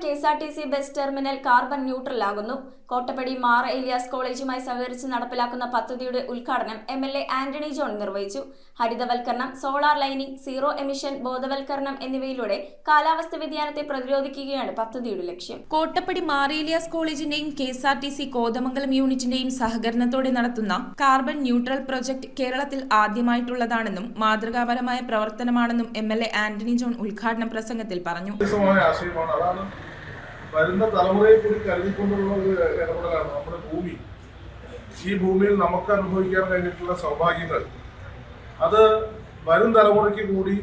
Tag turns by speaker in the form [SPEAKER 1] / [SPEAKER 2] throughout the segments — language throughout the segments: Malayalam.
[SPEAKER 1] KSRTC bus terminal carbon neutral ആകുന്നു. കോട്ടപ്പടി മാർ ഏലിയാസ് കോളേജുമായി സഹകരിച്ച് നടപ്പിലാക്കുന്ന പദ്ധതിയുടെ ഉദ്ഘാടനം MLA ആന്റണി ജോൺ നിർവഹിച്ചു. ഹരിതവൽക്കരണം, സോളാർ ലൈനിംഗ്, സീറോ എമിഷൻ ബോധവൽക്കരണം എന്നിവയിലൂടെ കാലാവസ്ഥ വ്യതിയാനത്തെ പ്രതിരോധിക്കുകയാണ് പദ്ധതിയുടെ ലക്ഷ്യം.
[SPEAKER 2] കോട്ടപ്പടി മാർ ഏലിയാസ് കോളേജിന്റെയും KSRTC കോതമംഗലം യൂണിറ്റിന്റെയും സഹകരണത്തോടെ നടത്തുന്ന കാർബൺ ന്യൂട്രൽ പ്രൊജക്ട് കേരളത്തിൽ ആദ്യമായിട്ടുള്ളതാണെന്നും മാതൃകാപരമായ പ്രവർത്തനമാണെന്നും MLA ആന്റണി ജോൺ ഉദ്ഘാടന പ്രസംഗത്തിൽ പറഞ്ഞു.
[SPEAKER 3] വരുന്ന തലമുറയെ കൂടി കരുതിക്കൊണ്ടുള്ള ഒരു ഇടപെടലാണ് നമ്മുടെ ഭൂമി. ഈ ഭൂമിയിൽ നമുക്ക് അനുഭവിക്കാൻ കഴിഞ്ഞിട്ടുള്ള സൗഭാഗ്യങ്ങൾ അത് വരും തലമുറയ്ക്ക് കൂടി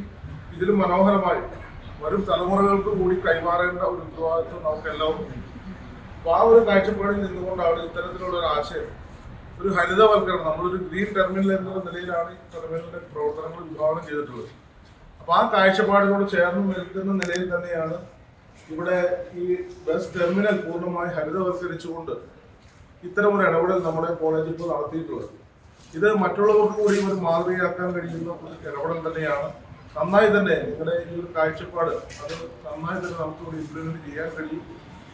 [SPEAKER 3] ഇതിലും മനോഹരമായി വരും തലമുറകൾക്ക് കൂടി കൈമാറേണ്ട ഒരു ഉത്തരവാദിത്വം നമുക്ക് എല്ലാവർക്കും ഉണ്ട്. അപ്പോൾ ആ ഒരു കാഴ്ചപ്പാടിൽ നിന്നുകൊണ്ടാണ് ഇത്തരത്തിലുള്ള ഒരു ആശയം, ഒരു ഹരിതവൽക്കരണം, നമ്മളൊരു ഗ്രീൻ ടെർമിനൽ എന്നുള്ള നിലയിലാണ് ഈ ടെർമിനലിന്റെ പ്രവർത്തനങ്ങൾ വിഭാവനം ചെയ്തിട്ടുള്ളത്. അപ്പോൾ ആ കാഴ്ചപ്പാടിനോട് ചേർന്ന് നിൽക്കുന്ന നിലയിൽ തന്നെയാണ് ഇവിടെ ഈ ബസ് ടെർമിനൽ പൂർണ്ണമായി ഹരിതവൽക്കരിച്ചുകൊണ്ട് ഇത്തരമൊരു ഇടപെടൽ നമ്മുടെ കോളേജ് ഇപ്പോൾ നടത്തിയിട്ടുള്ളത്. ഇത് മറ്റുള്ളവർക്ക് കൂടി ഒരു മാതൃകയാക്കാൻ കഴിയുന്ന ഒരു ഇടപെടൽ തന്നെയാണ്. നന്നായി തന്നെ നിങ്ങളുടെ ഈ ഒരു കാഴ്ചപ്പാട് അത് നന്നായി തന്നെ നമുക്ക് ഇവിടെ ഇംപ്ലിമെന്റ് ചെയ്യാൻ കഴിയും.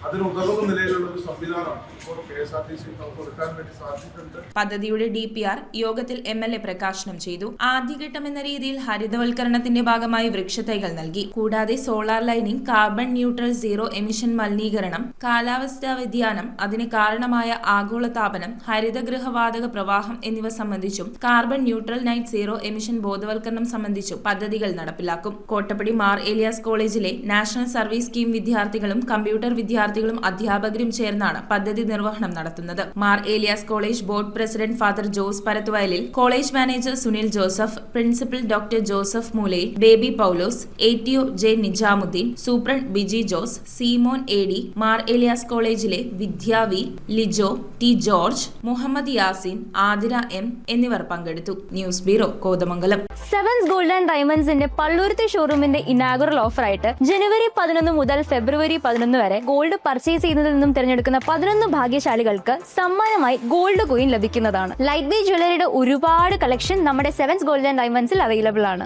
[SPEAKER 3] അതിനുതകുന്ന നിലയിലുള്ള ഒരു സംവിധാനം ഇപ്പോൾ KSRTC നമുക്ക് എടുക്കാൻ വേണ്ടി സാധിച്ചിട്ടുണ്ട്.
[SPEAKER 2] പദ്ധതിയുടെ DPR യോഗത്തിൽ MLA പ്രകാശനം ചെയ്തു. ആദ്യഘട്ടം എന്ന രീതിയിൽ ഹരിതവൽക്കരണത്തിന്റെ ഭാഗമായി വൃക്ഷത്തൈകൾ നൽകി. കൂടാതെ solar lining, carbon neutral, zero emission മലിനീകരണം, കാലാവസ്ഥാ വ്യതിയാനം, അതിന് കാരണമായ ആഗോളതാപനം, ഹരിതഗൃഹവാതക പ്രവാഹം എന്നിവ സംബന്ധിച്ചും carbon neutral net zero emission ബോധവൽക്കരണം സംബന്ധിച്ചും പദ്ധതികൾ നടപ്പിലാക്കും. കോട്ടപ്പടി മാർ ഏലിയാസ് കോളേജിലെ നാഷണൽ സർവീസ് സ്കീം വിദ്യാർത്ഥികളും കമ്പ്യൂട്ടർ വിദ്യാർത്ഥികളും അധ്യാപകരും ചേർന്നാണ് പദ്ധതി നിർവഹണം നടത്തുന്നത്. Mar Elias college board president father Jose പരത്തുവയലിൽ, college manager Sunil Joseph, principal doctor Joseph Moolayil, Baby Paulose, ATO J Nijamudheen, superintendent Biji Jose, Seemon AD, Mar Elias കോളേജിലെ Vidya V, Lijo T George, Muhammad Yasin, Athira M എന്നിവർ പങ്കെടുത്തു. News bureau, Kothamangalam.
[SPEAKER 4] Sevens gold and ഡയമണ്ട്സിന്റെ പള്ളുരുത്തി ഷോറൂമിന്റെ ഇനാഗുറൽ ഓഫറായിട്ട് ജനുവരി 11 മുതൽ ഫെബ്രുവരി 11 വരെ ഗോൾഡ് പർച്ചേസ് ചെയ്യുന്നതിൽ നിന്നും തിരഞ്ഞെടുക്കുന്ന 11 ഭാഗ്യശാലികൾക്ക് സമ്മാനമായി ഗോൾഡ് കോയിൻ ലഭിക്കുന്നതാണ്. ലൈറ്റ് വെയ്റ്റ് ജ്വല്ലറിയുടെ ഒരുപാട് കളക്ഷൻ നമ്മുടെ സെവൻസ് ഗോൾഡ് ആൻഡ് ഡയമണ്ട്സിൽ അവൈലബിൾ ആണ്.